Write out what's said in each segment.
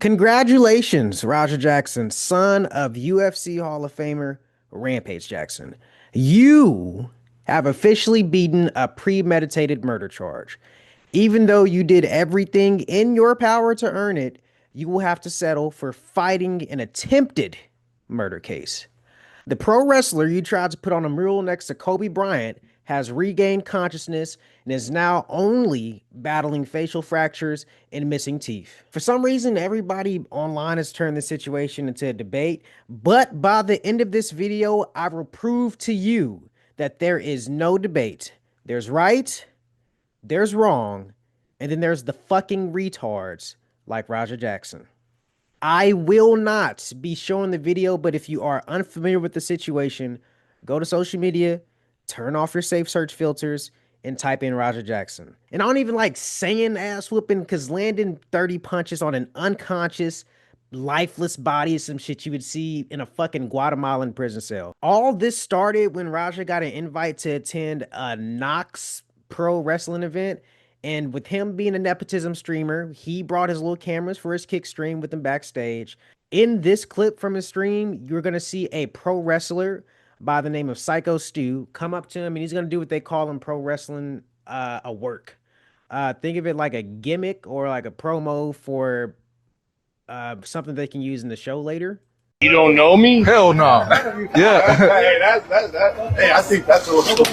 Congratulations, Roger Jackson, son of UFC Hall of Famer Rampage Jackson. You have officially beaten a premeditated murder charge. Even though you did everything in your power to earn it, you will have to settle for fighting an attempted murder case. The pro wrestler you tried to put on a mural next to Kobe Bryant has regained consciousness and is now only battling facial fractures and missing teeth. For some reason, everybody online has turned the situation into a debate, but by the end of this video, I will prove to you that there is no debate. There's right, there's wrong, and then there's the fucking retards like Roger Jackson. I will not be showing the video, but if you are unfamiliar with the situation, go to social media, turn off your safe search filters, and type in Roger Jackson. And I don't even like saying ass whooping because landing 30 punches on an unconscious, lifeless body is some shit you would see in a fucking Guatemalan prison cell. All this started when Roger got an invite to attend a Knox pro wrestling event. And with him being a nepotism streamer, he brought his little cameras for his kick stream with him backstage. In this clip from his stream, you're going to see a pro wrestler by the name of Psycho Stu come up to him, and he's going to do what they call in pro wrestling a work. Think of it like a gimmick or like a promo for something they can use in the show later. You don't know me? Hell no. Yeah. Hey, hey, I think that's a little.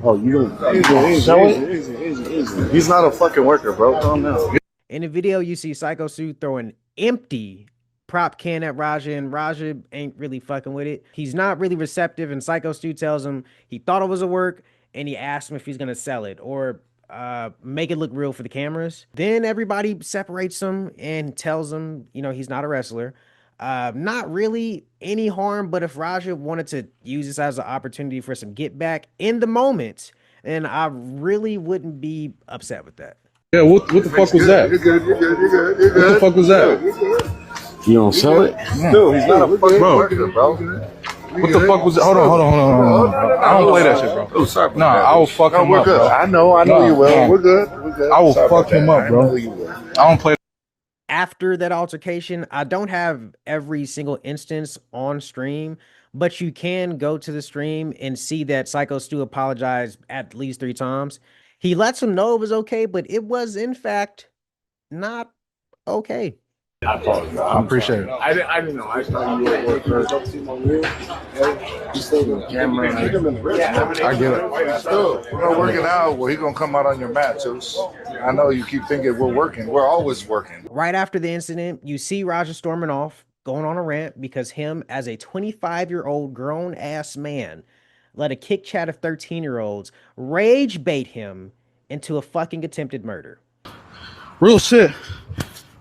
Oh, you don't show it? Easy. He's not a fucking worker, bro. Calm down. In the video, you see Psycho Stu throw an empty prop can at Raja, and Raja ain't really fucking with it. He's not really receptive, and Psycho Stu tells him he thought it was a work, and he asked him if he's gonna sell it or make it look real for the cameras. Then everybody separates him and tells him, he's not a wrestler. Not really any harm, but if Raja wanted to use this as an opportunity for some get back in the moment, then I really wouldn't be upset with that. Yeah, what the fuck was that? You're good. What the fuck was that? You don't sell it? Dude, he's not a fucking Bro. worker, bro. What the fuck was that? Hold on. I don't play that shit, bro. Oh, sorry. Nah, I will fuck him we're up, good. bro. I know you will. No. We're good. I will Sorry fuck about him that. up, bro. I know you will. I don't play. After that altercation, I don't have every single instance on stream, but you can go to the stream and see that Psycho Stu apologized at least 3 times. He lets him know it was okay, but it was in fact not okay. I appreciate it. I didn't know. I thought you were a worker. I get it. Still, we're not working out. Well, he's gonna come out on your mat, too. I know you keep thinking we're working. We're always working. Right after the incident, you see Roger storming off, going on a rant because him, as a 25-year-old grown-ass man, let a kick chat of 13-year-olds rage bait him into a fucking attempted murder. Real shit.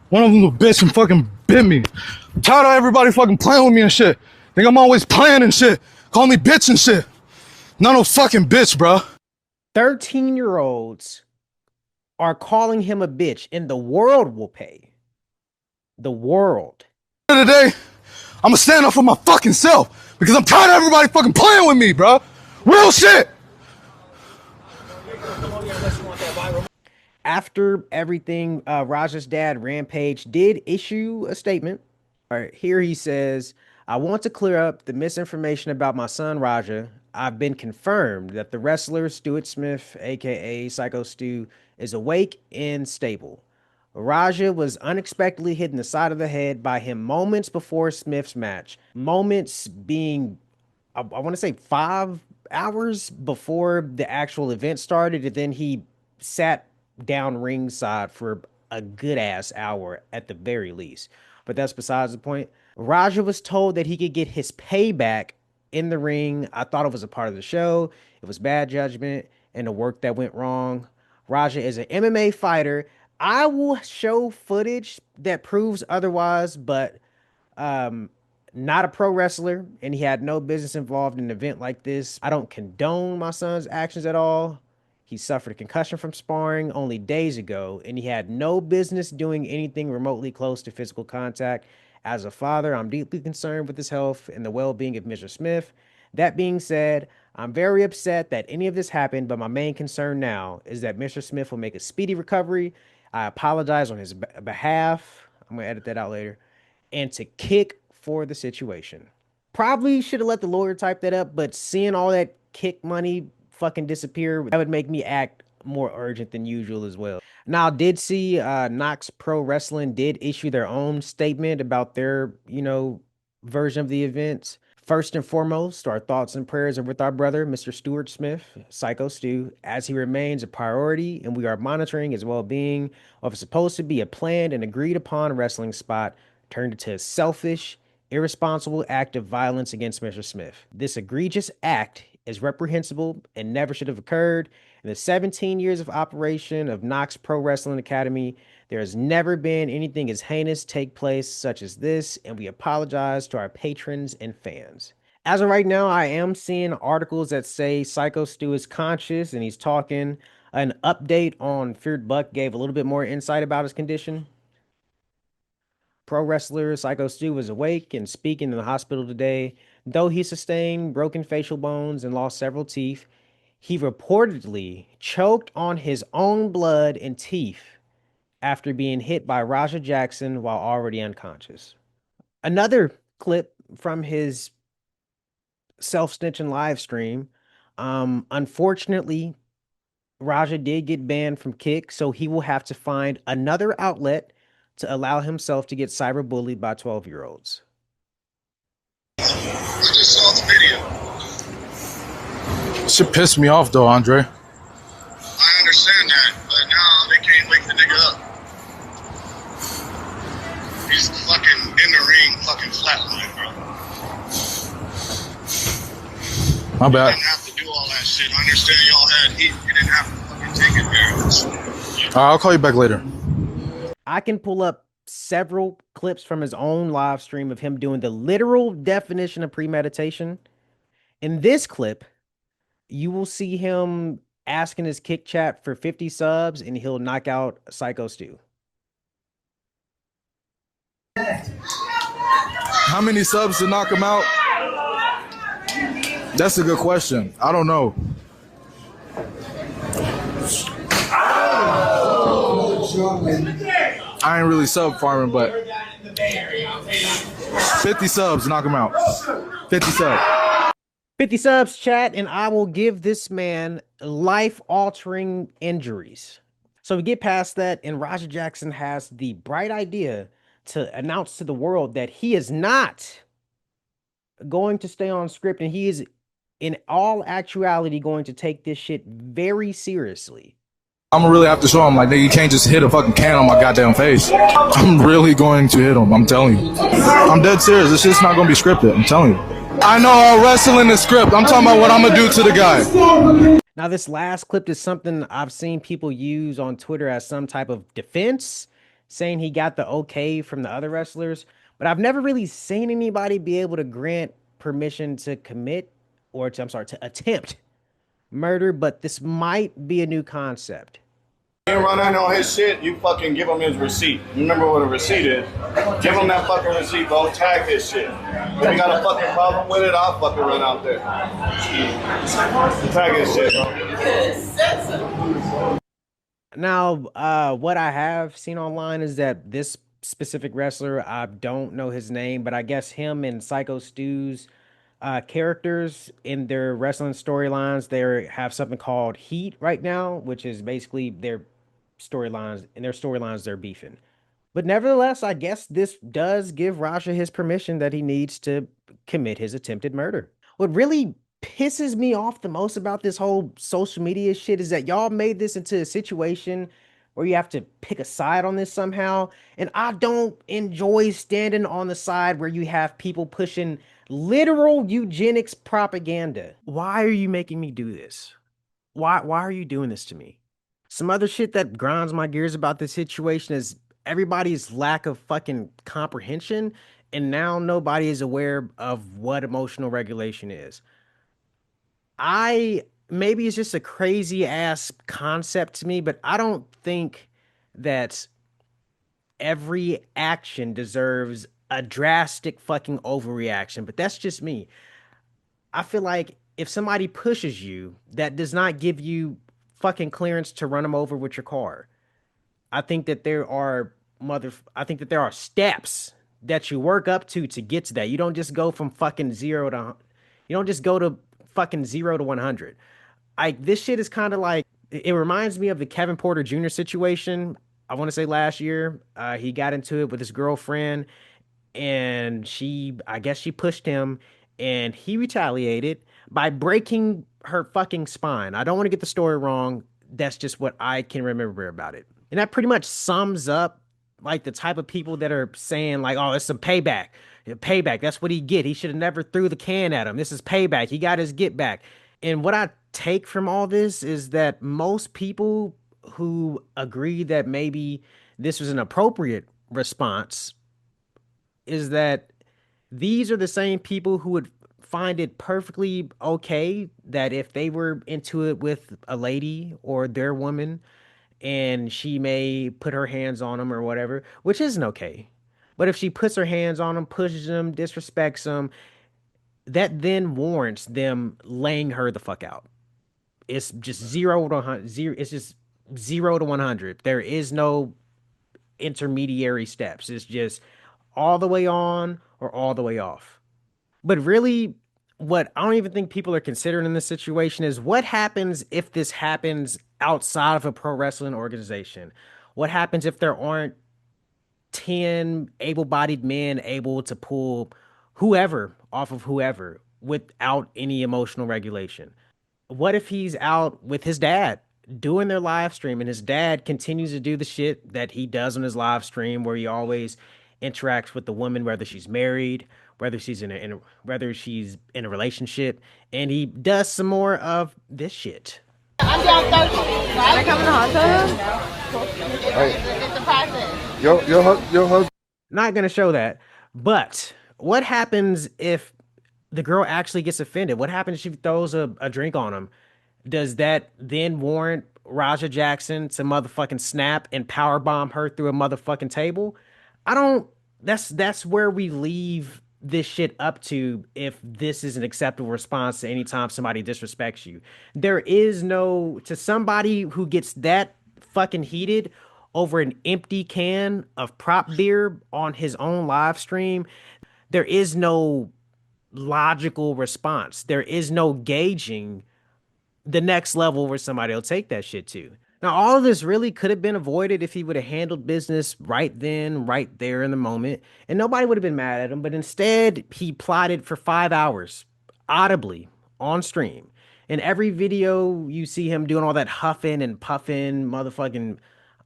One of them a bitch and fucking bit me. I'm tired of everybody fucking playing with me and shit. Think I'm always playing and shit. Call me bitch and shit. Not no fucking bitch, bro. 13-year-olds are calling him a bitch, and the world will pay. The world. At the end of the day, I'm gonna stand up for my fucking self because I'm tired of everybody fucking playing with me, bro. Real shit. After everything, Raja's dad, Rampage, did issue a statement. All right, here he says, I want to clear up the misinformation about my son, Raja. I've been confirmed that the wrestler, Stuart Smith, aka Psycho Stu, is awake and stable. Raja was unexpectedly hit in the side of the head by him moments before Smith's match. Moments being, I want to say 5 hours before the actual event started, and then he sat down ringside for a good ass hour at the very least. But that's besides the point. Raja was told that he could get his payback in the ring. I thought it was a part of the show. It was bad judgment and the work that went wrong. Raja is an MMA fighter. I will show footage that proves otherwise, but not a pro wrestler, and he had no business involved in an event like this. I don't condone my son's actions at all. He suffered a concussion from sparring only days ago, and he had no business doing anything remotely close to physical contact. As a father, I'm deeply concerned with his health and the well-being of Mr. Smith. That being said, I'm very upset that any of this happened, but my main concern now is that Mr. Smith will make a speedy recovery. I apologize on his behalf. I'm gonna edit that out later. And to kick for the situation. Probably should have let the lawyer type that up, but seeing all that kick money fucking disappear, that would make me act more urgent than usual as well. Now, I did see Knox Pro Wrestling did issue their own statement about their, version of the events. First and foremost, our thoughts and prayers are with our brother, Mr. Stuart Smith, Psycho Stu, as he remains a priority, and we are monitoring his well-being of supposed to be a planned and agreed upon wrestling spot turned into a selfish, irresponsible act of violence against Mr. Smith. This egregious act is reprehensible and never should have occurred. In the 17 years of operation of Knox Pro Wrestling Academy, there has never been anything as heinous take place such as this, and we apologize to our patrons and fans. As of right now, I am seeing articles that say Psycho Stu is conscious and he's talking. An update on Feared Buck gave a little bit more insight about his condition. Pro wrestler Psycho Stu was awake and speaking in the hospital today. Though he sustained broken facial bones and lost several teeth, he reportedly choked on his own blood and teeth after being hit by Raja Jackson while already unconscious. Another clip from his self-snitching live stream. Unfortunately, Raja did get banned from Kick, so he will have to find another outlet to allow himself to get cyberbullied by 12-year-olds. I just saw the video. Shit pissed me off though, Andre. I understand that, but now they can't wake the nigga up. He's fucking in the ring, fucking flatline, bro. My bad. You didn't have to do all that shit. I understand y'all had heat. You didn't have to fucking take it there. I'll call you back later. I can pull up several clips from his own live stream of him doing the literal definition of premeditation. In this clip, you will see him asking his Kick chat for 50 subs and he'll knock out Psycho Stu. How many subs to knock him out? That's a good question. I don't know. I ain't really sub farming, but 50 subs, knock him out. 50 subs. 50 subs, chat, and I will give this man life-altering injuries. So we get past that, and Raja Jackson has the bright idea to announce to the world that he is not going to stay on script, and he is, in all actuality, going to take this shit very seriously. I'm gonna really have to show him, like, nigga, you can't just hit a fucking can on my goddamn face. I'm really going to hit him, I'm telling you. I'm dead serious, this shit's not gonna be scripted, I'm telling you. I know all wrestling is script, I'm talking about what I'm gonna do to the guy. Now, this last clip is something I've seen people use on Twitter as some type of defense, saying he got the okay from the other wrestlers, but I've never really seen anybody be able to grant permission to commit or to attempt murder, but this might be a new concept. You run in on his shit, you fucking give him his receipt. Remember what a receipt is? Give him that fucking receipt, bro. Tag his shit. If you got a fucking problem with it, I'll fucking run out there. Tag his shit, bro. Now, what I have seen online is that this specific wrestler, I don't know his name, but I guess him and Psycho Stu's characters in their wrestling storylines, they have something called Heat right now, which is basically their storylines. In their storylines, they're beefing. But nevertheless, I guess this does give Raja his permission that he needs to commit his attempted murder. What really pisses me off the most about this whole social media shit is that y'all made this into a situation where you have to pick a side on this somehow. And I don't enjoy standing on the side where you have people pushing literal eugenics propaganda. Why are you making me do this? Why are you doing this to me? Some other shit that grinds my gears about this situation is everybody's lack of fucking comprehension, and now nobody is aware of what emotional regulation is. Maybe it's just a crazy ass concept to me, but I don't think that every action deserves a drastic fucking overreaction, but that's just me. I feel like if somebody pushes you, that does not give you fucking clearance to run them over with your car. I think that there are I think that there are steps that you work up to get to that. You don't just go from fucking zero to you don't just go to fucking 0 to 100. Like this shit is kind of like it reminds me of the Kevin Porter Jr. situation. I want to say last year, he got into it with his girlfriend, and I guess she pushed him, and he retaliated by breaking her fucking spine. I don't want to get the story wrong. That's just what I can remember about it. And that pretty much sums up like the type of people that are saying like, "Oh, it's a payback. Payback. That's what he get. He should have never threw the can at him. This is payback. He got his get back." And what I take from all this is that most people who agree that maybe this was an appropriate response is that these are the same people who would find it perfectly okay that if they were into it with a lady or their woman and she may put her hands on them or whatever, which isn't okay. But if she puts her hands on them, pushes them, disrespects them, that then warrants them laying her the fuck out. It's just 0 to 100. It's just 0 to 100. There is no intermediary steps. It's just all the way on or all the way off. But really, what I don't even think people are considering in this situation is what happens if this happens outside of a pro wrestling organization? What happens if there aren't 10 able bodied men able to pull whoever off of whoever without any emotional regulation? What if he's out with his dad doing their live stream and his dad continues to do the shit that he does on his live stream where he always interacts with the woman, whether she's married, whether she's whether she's in a relationship, and he does some more of this shit. I'm down 30. Can I come in the hot tub? It's a process. Your husband. Not gonna show that. But what happens if the girl actually gets offended? What happens if she throws a drink on him? Does that then warrant Raja Jackson to motherfucking snap and powerbomb her through a motherfucking table? I don't. That's where we leave this shit up to if this is an acceptable response to any time somebody disrespects you. There is no to somebody who gets that fucking heated over an empty can of prop beer on his own live stream. There is no logical response. There is no gauging the next level where somebody will take that shit to. Now, all of this really could have been avoided if he would have handled business right then, right there in the moment, and nobody would have been mad at him. But instead, he plotted for 5 hours, audibly, on stream. In every video, you see him doing all that huffing and puffing, motherfucking,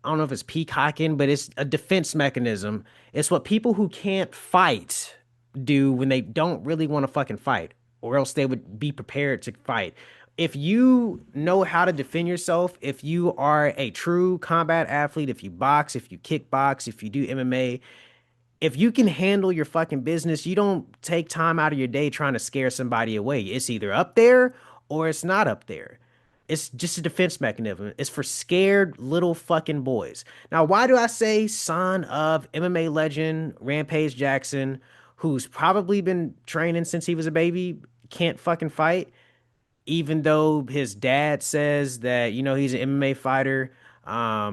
I don't know if it's peacocking, but it's a defense mechanism. It's what people who can't fight do when they don't really want to fucking fight, or else they would be prepared to fight. If you know how to defend yourself, if you are a true combat athlete, if you box, if you kickbox, if you do MMA, if you can handle your fucking business, you don't take time out of your day trying to scare somebody away. It's either up there or it's not up there. It's just a defense mechanism. It's for scared little fucking boys. Now, why do I say son of MMA legend Rampage Jackson, who's probably been training since he was a baby, can't fucking fight? Even though his dad says that, he's an MMA fighter,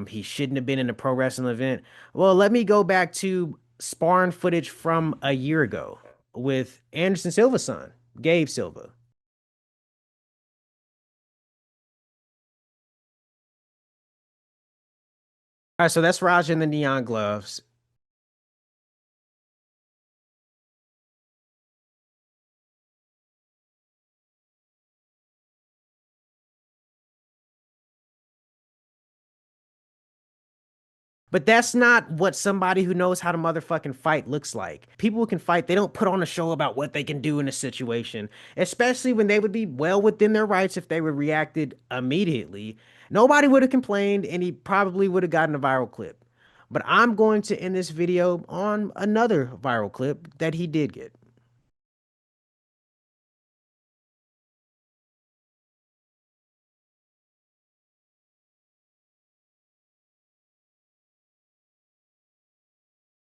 he shouldn't have been in a pro wrestling event. Well, let me go back to sparring footage from a year ago with Anderson Silva's son, Gabe Silva. All right, so that's Raja in the neon gloves. But that's not what somebody who knows how to motherfucking fight looks like. People who can fight, they don't put on a show about what they can do in a situation, especially when they would be well within their rights if they were reacted immediately. Nobody would have complained, and he probably would have gotten a viral clip. But I'm going to end this video on another viral clip that he did get.